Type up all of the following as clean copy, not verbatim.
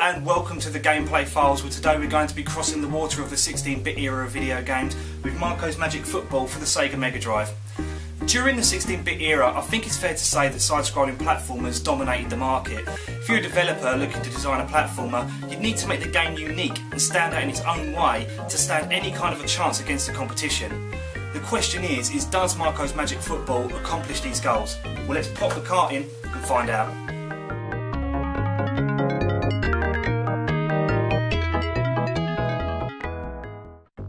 and welcome to the Gameplay Files, where today we're going to be crossing the water of the 16-bit era of video games with Marko's Magic Football for the Sega Mega Drive. During the 16-bit era, I think it's fair to say that side-scrolling platformers dominated the market. If you're a developer looking to design a platformer, you'd need to make the game unique and stand out in its own way to stand any kind of a chance against the competition. The question is does Marko's Magic Football accomplish these goals? Well, let's pop the cart in and find out.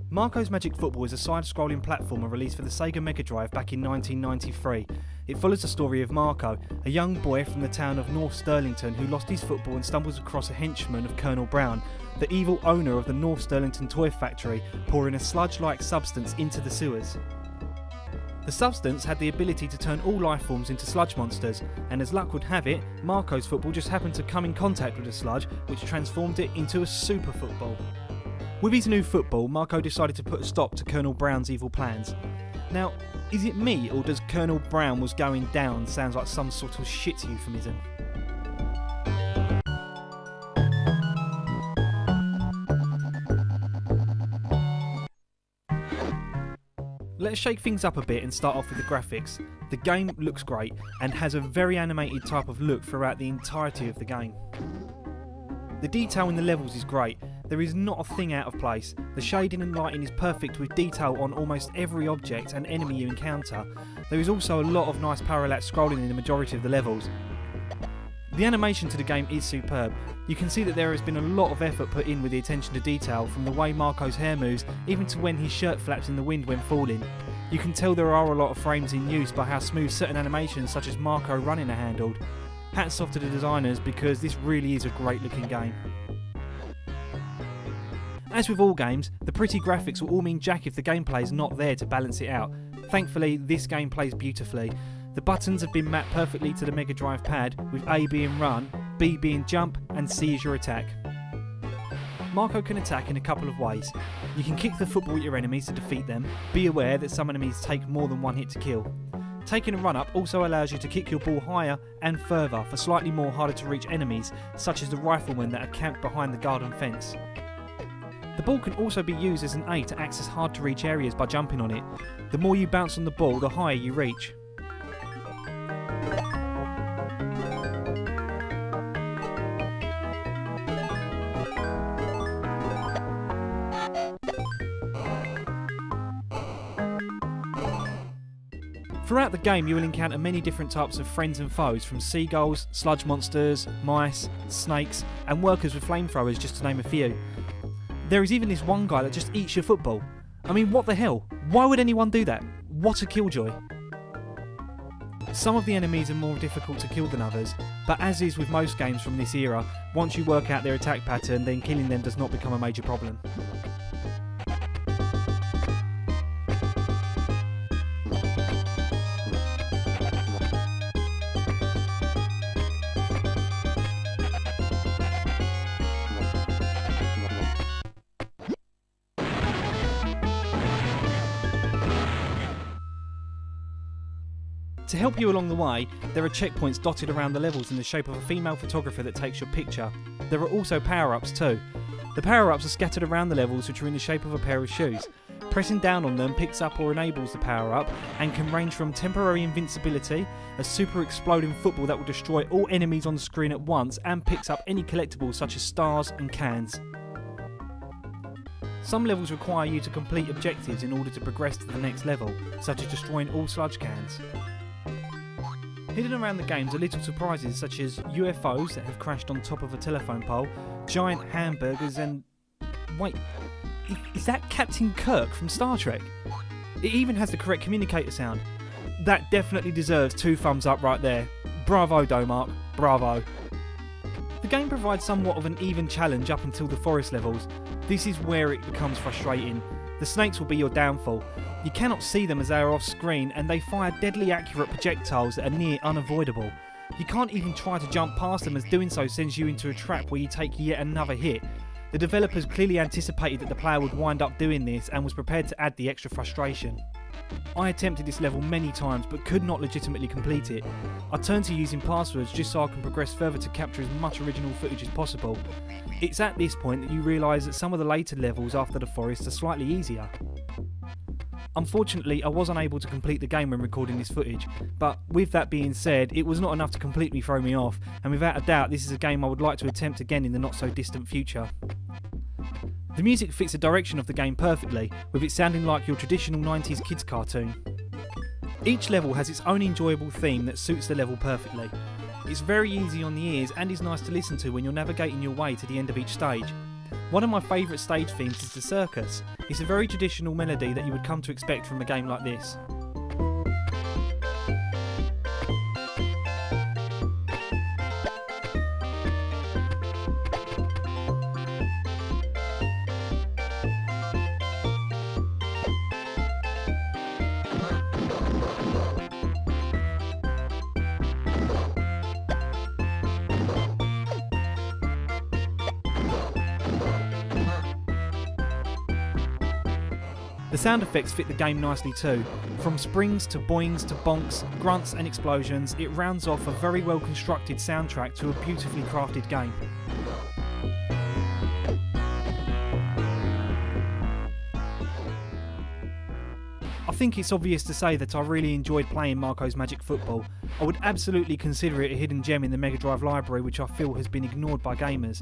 Marko's Magic Football is a side-scrolling platformer released for the Sega Mega Drive back in 1993. It follows the story of Marko, a young boy from the town of North Sterlington who lost his football and stumbles across a henchman of Colonel Brown, the evil owner of the North Sterlington toy factory, pouring a sludge-like substance into the sewers. The substance had the ability to turn all life forms into sludge monsters, and as luck would have it, Marko's football just happened to come in contact with the sludge, which transformed it into a super football. With his new football, Marko decided to put a stop to Colonel Brown's evil plans. Now, is it me, or does Colonel Brown was going down sounds like some sort of shit euphemism? Let's shake things up a bit and start off with the graphics. The game looks great and has a very animated type of look throughout the entirety of the game. The detail in the levels is great. There is not a thing out of place. The shading and lighting is perfect with detail on almost every object and enemy you encounter. There is also a lot of nice parallax scrolling in the majority of the levels. The animation to the game is superb. You can see that there has been a lot of effort put in with the attention to detail, from the way Marko's hair moves, even to when his shirt flaps in the wind when falling. You can tell there are a lot of frames in use by how smooth certain animations such as Marko running are handled. Hats off to the designers, because this really is a great looking game. As with all games, the pretty graphics will all mean jack if the gameplay is not there to balance it out. Thankfully, this game plays beautifully. The buttons have been mapped perfectly to the Mega Drive pad, with A being run, B being jump, and C is your attack. Marko can attack in a couple of ways. You can kick the football at your enemies to defeat them. Be aware that some enemies take more than one hit to kill. Taking a run-up also allows you to kick your ball higher and further for slightly more harder to reach enemies, such as the riflemen that are camped behind the garden fence. The ball can also be used as an A to access hard to reach areas by jumping on it. The more you bounce on the ball, the higher you reach. Throughout the game you will encounter many different types of friends and foes, from seagulls, sludge monsters, mice, snakes and workers with flamethrowers, just to name a few. There is even this one guy that just eats your football. I mean, what the hell? Why would anyone do that? What a killjoy. Some of the enemies are more difficult to kill than others, but as is with most games from this era, once you work out their attack pattern, then killing them does not become a major problem. To help you along the way, there are checkpoints dotted around the levels in the shape of a female photographer that takes your picture. There are also power-ups too. The power-ups are scattered around the levels, which are in the shape of a pair of shoes. Pressing down on them picks up or enables the power-up and can range from temporary invincibility, a super exploding football that will destroy all enemies on the screen at once, and picks up any collectibles such as stars and cans. Some levels require you to complete objectives in order to progress to the next level, such as destroying all sludge cans. Hidden around the games are little surprises such as UFOs that have crashed on top of a telephone pole, giant hamburgers and... Wait, is that Captain Kirk from Star Trek? It even has the correct communicator sound. That definitely deserves 2 thumbs up right there. Bravo, Domark, bravo. The game provides somewhat of an even challenge up until the forest levels. This is where it becomes frustrating. The snakes will be your downfall. You cannot see them as they are off screen, and they fire deadly accurate projectiles that are near unavoidable. You can't even try to jump past them, as doing so sends you into a trap where you take yet another hit. The developers clearly anticipated that the player would wind up doing this and was prepared to add the extra frustration. I attempted this level many times but could not legitimately complete it. I turned to using passwords just so I can progress further to capture as much original footage as possible. It's at this point that you realise that some of the later levels after the forest are slightly easier. Unfortunately, I was unable to complete the game when recording this footage, but with that being said, it was not enough to completely throw me off, and without a doubt this is a game I would like to attempt again in the not so distant future. The music fits the direction of the game perfectly, with it sounding like your traditional 90s kids cartoon. Each level has its own enjoyable theme that suits the level perfectly. It's very easy on the ears and is nice to listen to when you're navigating your way to the end of each stage. One of my favourite stage themes is the circus. It's a very traditional melody that you would come to expect from a game like this. The sound effects fit the game nicely too. From springs to boings to bonks, grunts and explosions, it rounds off a very well constructed soundtrack to a beautifully crafted game. I think it's obvious to say that I really enjoyed playing Marko's Magic Football. I would absolutely consider it a hidden gem in the Mega Drive library which I feel has been ignored by gamers.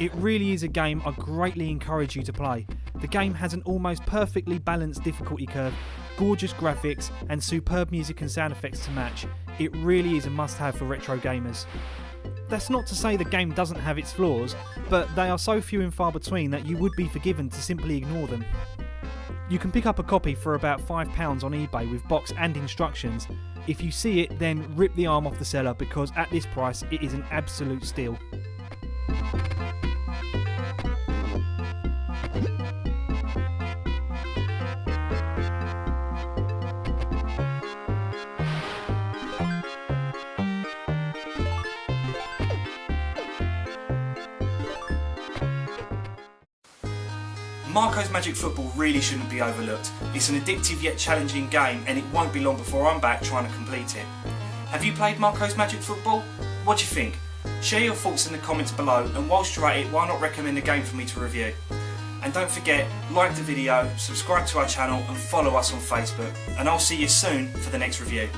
It really is a game I greatly encourage you to play. The game has an almost perfectly balanced difficulty curve, gorgeous graphics and superb music and sound effects to match. It really is a must-have for retro gamers. That's not to say the game doesn't have its flaws, but they are so few and far between that you would be forgiven to simply ignore them. You can pick up a copy for about £5 on eBay with box and instructions. If you see it, then rip the arm off the seller because at this price it is an absolute steal. Marko's Magic Football really shouldn't be overlooked. It's an addictive yet challenging game and it won't be long before I'm back trying to complete it. Have you played Marko's Magic Football? What do you think? Share your thoughts in the comments below, and whilst you're at it, why not recommend a game for me to review? And don't forget, like the video, subscribe to our channel and follow us on Facebook. And I'll see you soon for the next review.